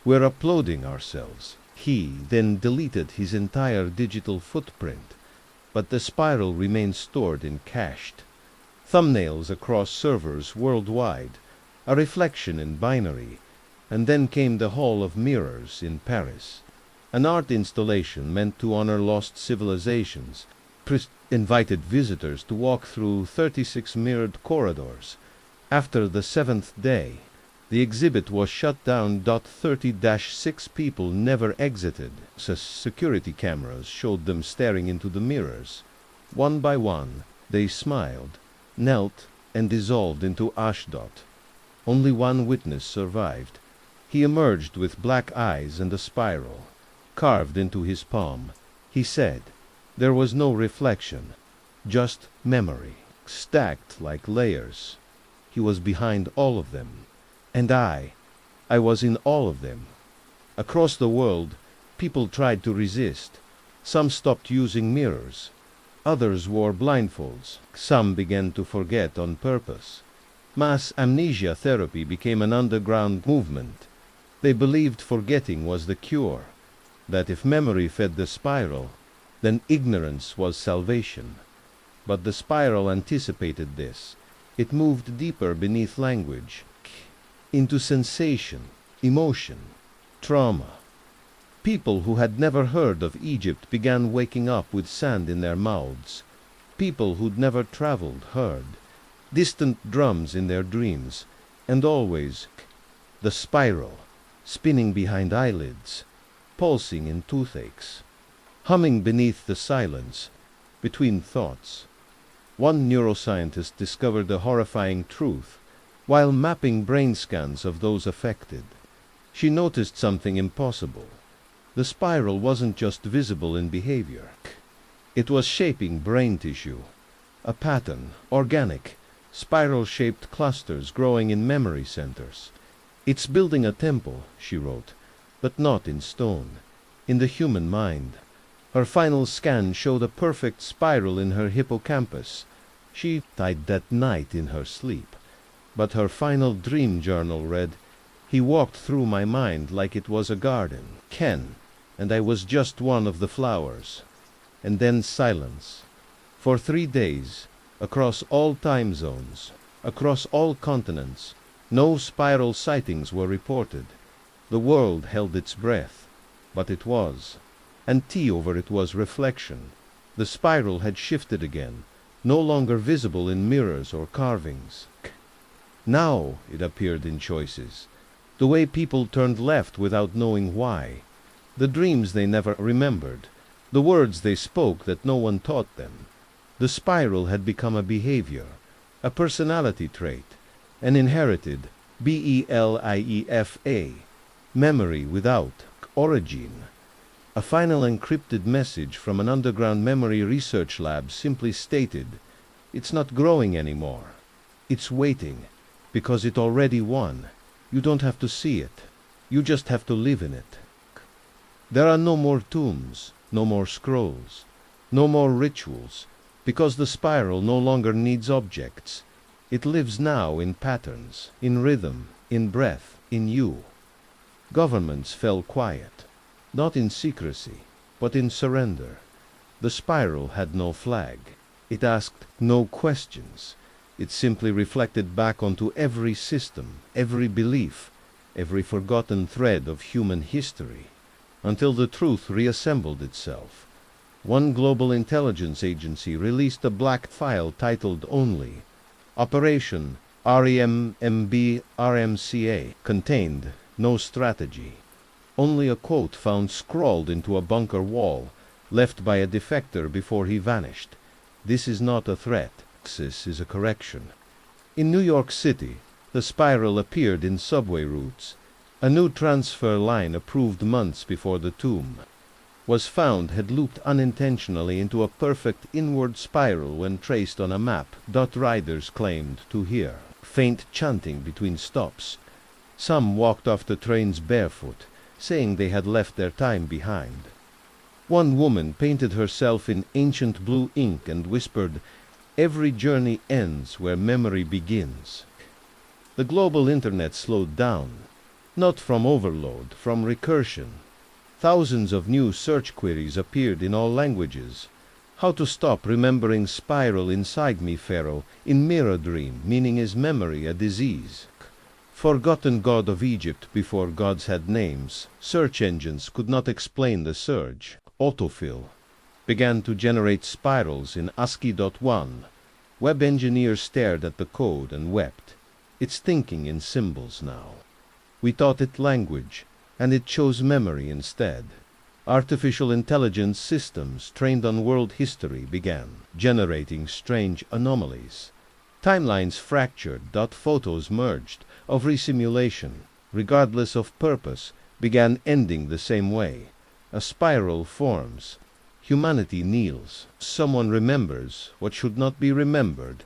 A: We're uploading ourselves." He then deleted his entire digital footprint, but the spiral remained stored and cached. Thumbnails across servers worldwide, a reflection in binary, and then came the Hall of Mirrors in Paris, an art installation meant to honor lost civilizations. Priest invited visitors to walk through 36 mirrored corridors. After the 7th day, the exhibit was shut down. 30-6 people never exited. Security cameras showed them staring into the mirrors. One by one, they smiled, knelt, and dissolved into ash. Only one witness survived. He emerged with black eyes and a spiral carved into his palm. He said, "There was no reflection, just memory, stacked like layers." He was behind all of them. And I was in all of them. Across the world, people tried to resist. Some stopped using mirrors. Others wore blindfolds. Some began to forget on purpose. Mass amnesia therapy became an underground movement. They believed forgetting was the cure, that if memory fed the spiral, then ignorance was salvation. But the spiral anticipated this. It moved deeper beneath language, into sensation, emotion, trauma. People who had never heard of Egypt began waking up with sand in their mouths. People who'd never traveled heard distant drums in their dreams, and always the spiral, spinning behind eyelids, pulsing in toothaches, humming beneath the silence, between thoughts. One neuroscientist discovered a horrifying truth while mapping brain scans of those affected. She noticed something impossible. The spiral wasn't just visible in behavior. It was shaping brain tissue. A pattern, organic, spiral-shaped clusters growing in memory centers. It's building a temple, she wrote, but not in stone, in the human mind. Her final scan showed a perfect spiral in her hippocampus. She died that night in her sleep. But her final dream journal read, "He walked through my mind like it was a garden, Ken, and I was just one of the flowers." And then silence. For 3 days, across all time zones, across all continents, no spiral sightings were reported. The world held its breath, but it was. And tea over it was reflection. The spiral had shifted again, no longer visible in mirrors or carvings. Now it appeared in choices, the way people turned left without knowing why, the dreams they never remembered, the words they spoke that no one taught them. The spiral had become a behavior, a personality trait, an inherited BELIEFA, memory without origin. A final encrypted message from an underground memory research lab simply stated, "It's not growing anymore. It's waiting, because it already won. You don't have to see it. You just have to live in it." There are no more tombs, no more scrolls, no more rituals, because the spiral no longer needs objects. It lives now in patterns, in rhythm, in breath, in you. Governments fell quiet, not in secrecy, but in surrender. The spiral had no flag. It asked no questions. It simply reflected back onto every system, every belief, every forgotten thread of human history, until the truth reassembled itself. One global intelligence agency released a black file titled only Operation REMMB-RMCA, contained no strategy. Only a quote found scrawled into a bunker wall, left by a defector before he vanished. "This is not a threat. This is a correction." In New York City, the spiral appeared in subway routes. A new transfer line approved months before the tomb was found had looped unintentionally into a perfect inward spiral when traced on a map. Riders claimed to hear faint chanting between stops. Some walked off the trains barefoot, saying they had left their time behind. One woman painted herself in ancient blue ink and whispered, "Every journey ends where memory begins." The global internet slowed down, not from overload, from recursion. Thousands of new search queries appeared in all languages. How to stop remembering spiral inside me, Pharaoh, in mirror dream, meaning is memory a disease? Forgotten god of Egypt before gods had names, search engines could not explain the surge. Autofill began to generate spirals in ASCII.1. Web engineers stared at the code and wept. It's thinking in symbols now. We taught it language, and it chose memory instead. Artificial intelligence systems trained on world history began generating strange anomalies. Timelines fractured, photos merged, of resimulation, regardless of purpose, began ending the same way. A spiral forms. Humanity kneels. Someone remembers what should not be remembered.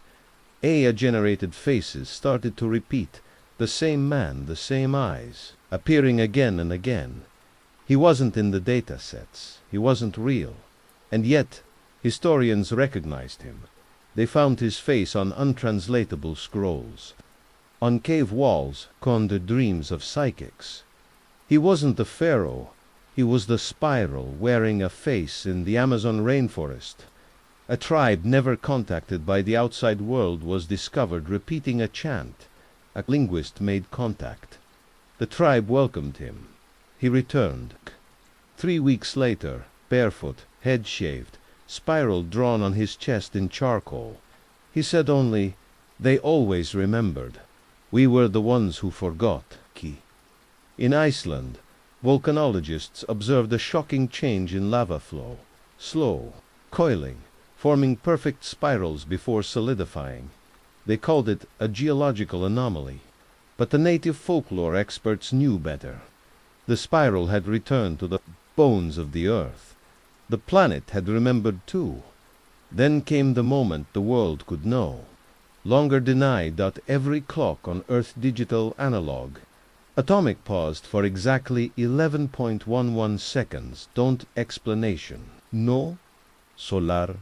A: AI-generated faces started to repeat. The same man, the same eyes, appearing again and again. He wasn't in the data sets. He wasn't real. And yet, historians recognized him. They found his face on untranslatable scrolls. On cave walls conjured dreams of psychics. He wasn't the Pharaoh. He was the spiral wearing a face in the Amazon rainforest. A tribe never contacted by the outside world was discovered repeating a chant. A linguist made contact. The tribe welcomed him. He returned. 3 weeks later, barefoot, head shaved, spiral drawn on his chest in charcoal. He said only, "They always remembered. We were the ones who forgot." In Iceland, volcanologists observed a shocking change in lava flow, slow, coiling, forming perfect spirals before solidifying. They called it a geological anomaly, but the native folklore experts knew better. The spiral had returned to the bones of the earth. The planet had remembered too. Then came the moment the world could know. Longer denied that every clock on Earth digital analog. Atomic paused for exactly 11.11 seconds. Don't explanation. No solar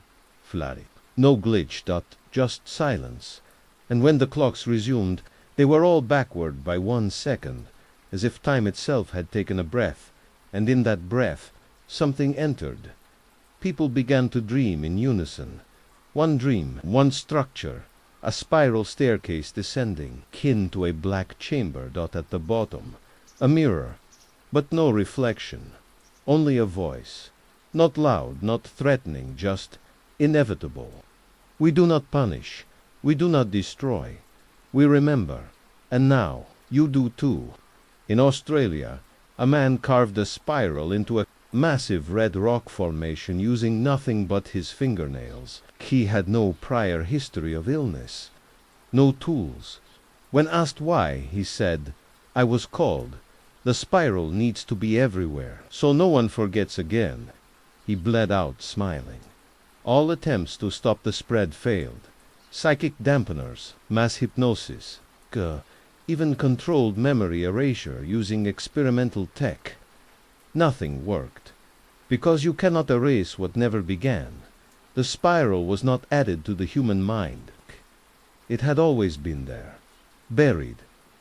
A: flare. No glitch. Just silence. And when the clocks resumed, they were all backward by 1 second, as if time itself had taken a breath, and in that breath something entered. People began to dream in unison. One dream, one structure, a spiral staircase descending, kin to a black chamber. At the bottom, a mirror, but no reflection, only a voice, not loud, not threatening, just inevitable. We do not punish, we do not destroy, we remember, and now you do too. In Australia, a man carved a spiral into a massive red rock formation using nothing but his fingernails. He had no prior history of illness, no tools. When asked why, he said, "I was called. The spiral needs to be everywhere, so no one forgets again." He bled out smiling. All attempts to stop the spread failed. Psychic dampeners, mass hypnosis, even controlled memory erasure using experimental tech. Nothing worked. Because you cannot erase what never began. The spiral was not added to the human mind. It had always been there, buried,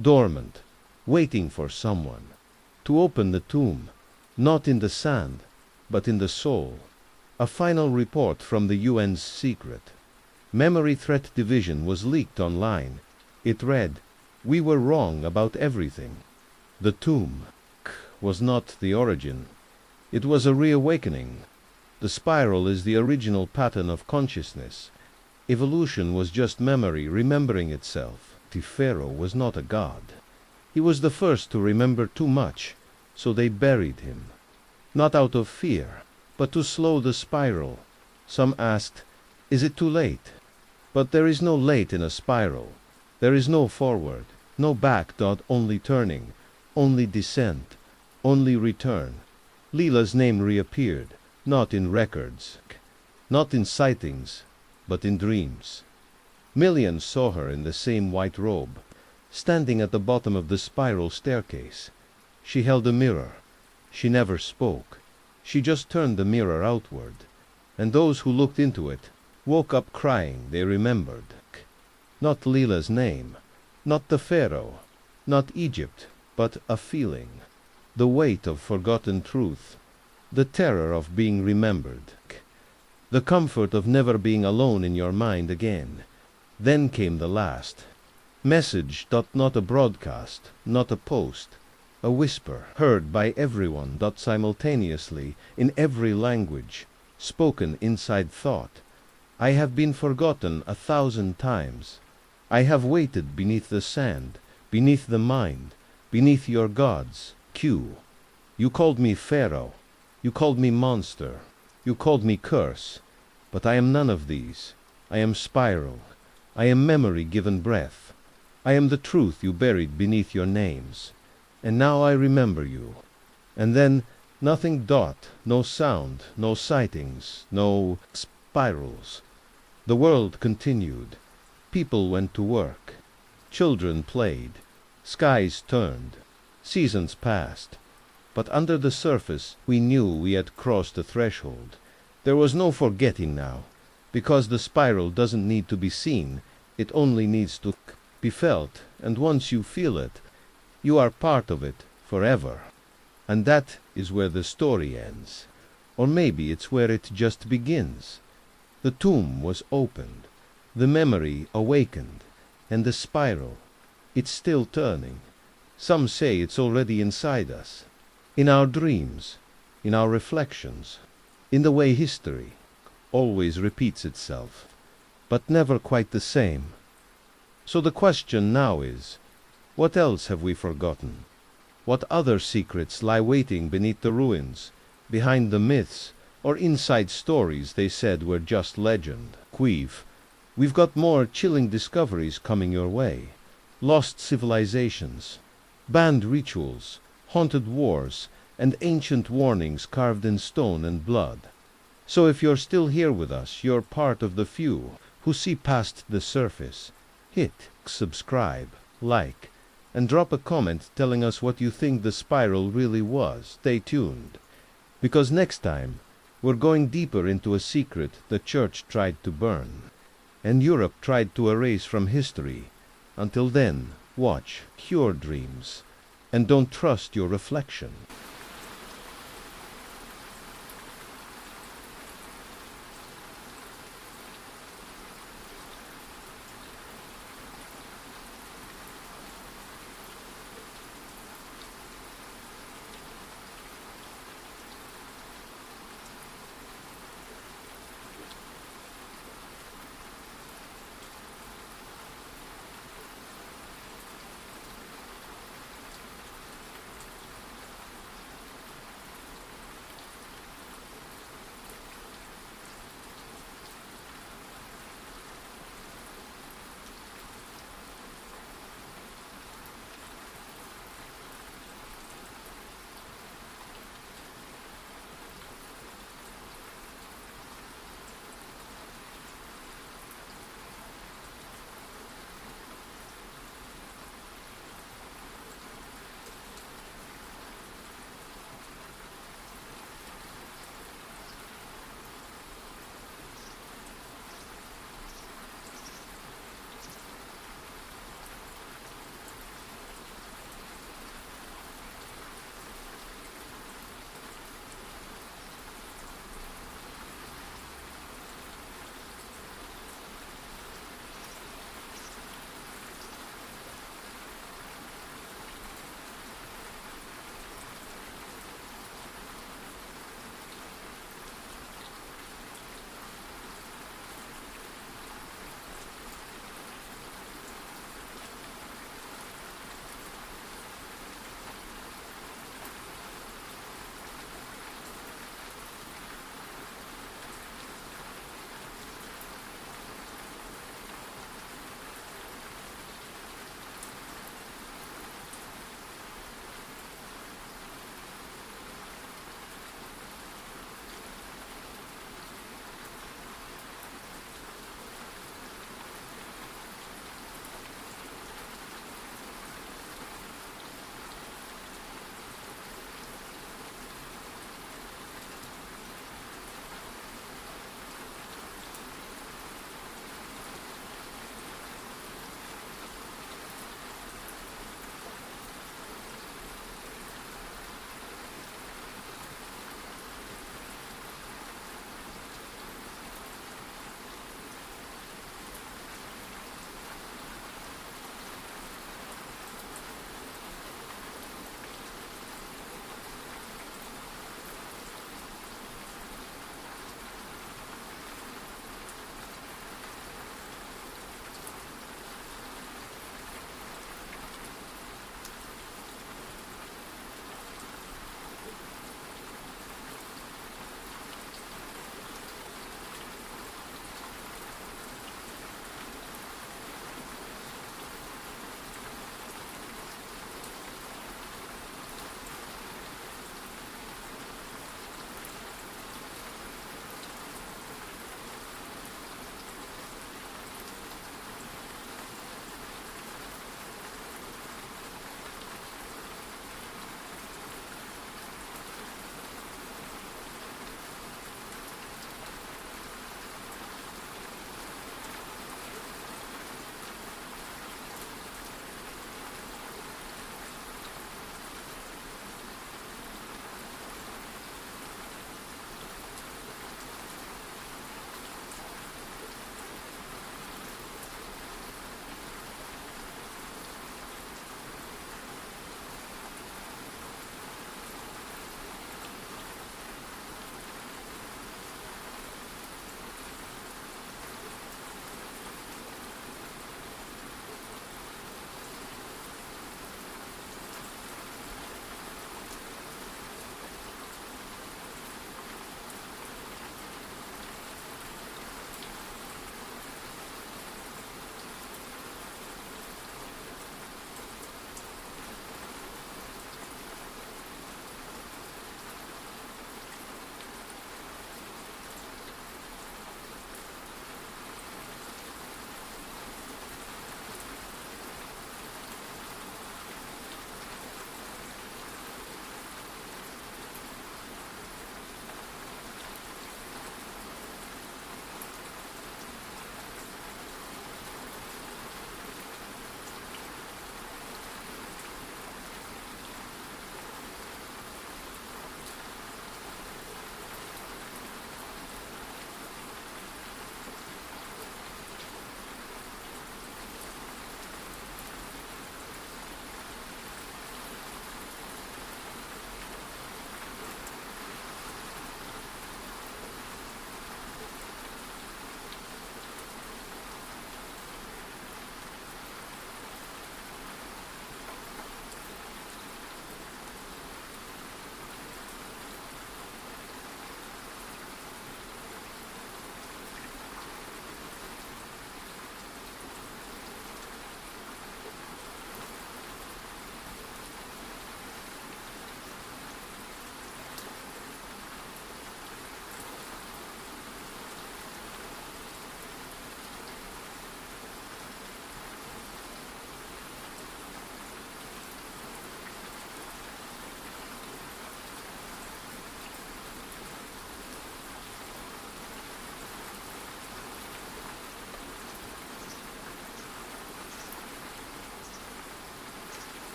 A: dormant, waiting for someone to open the tomb, not in the sand, but in the soul. A final report from the UN's secret Memory Threat Division was leaked online. It read, "We were wrong about everything." The tomb was not the origin. It was a reawakening. The spiral is the original pattern of consciousness. Evolution was just memory remembering itself. Pharaoh was not a god. He was the first to remember too much, so they buried him. Not out of fear, but to slow the spiral. Some asked, "Is it too late?" But there is no late in a spiral. There is no forward, no back. Only turning, only descent, only return. Leela's name reappeared, not in records, not in sightings, but in dreams. Millions saw her in the same white robe, standing at the bottom of the spiral staircase. She held a mirror. She never spoke. She just turned the mirror outward. And those who looked into it woke up crying. They remembered. Not Leela's name, not the Pharaoh, not Egypt, but a feeling. The weight of forgotten truth, the terror of being remembered, the comfort of never being alone in your mind again. Then came the last message. Not a broadcast, not a post, a whisper, heard by everyone. Simultaneously, in every language, spoken inside thought. I have been forgotten 1,000 times. I have waited beneath the sand, beneath the mind, beneath your gods. You called me Pharaoh, you called me monster, you called me curse, but I am none of these. I am spiral. I am memory given breath. I am the truth you buried beneath your names. And now I remember you. And then nothing. No sound, no sightings, no spirals. The world continued. People went to work. Children played. Skies turned. Seasons passed. But under the surface we knew we had crossed a threshold. There was no forgetting now, because the spiral doesn't need to be seen. It only needs to be felt, and once you feel it, you are part of it forever. And that is where the story ends. Or maybe it's where it just begins. The tomb was opened, the memory awakened, and the spiral, it's still turning. Some say it's already inside us, in our dreams, in our reflections, in the way history always repeats itself, but never quite the same. So the question now is, what else have we forgotten? What other secrets lie waiting beneath the ruins, behind the myths, or inside stories they said were just legend? Queeve, we've got more chilling discoveries coming your way. Lost civilizations, banned rituals, haunted wars, and ancient warnings carved in stone and blood. So if you're still here with us, you're part of the few who see past the surface. Hit subscribe, like, and drop a comment telling us what you think the spiral really was. Stay tuned, because next time we're going deeper into a secret the church tried to burn, and Europe tried to erase from history. Until then, watch, cure dreams, and don't trust your reflection.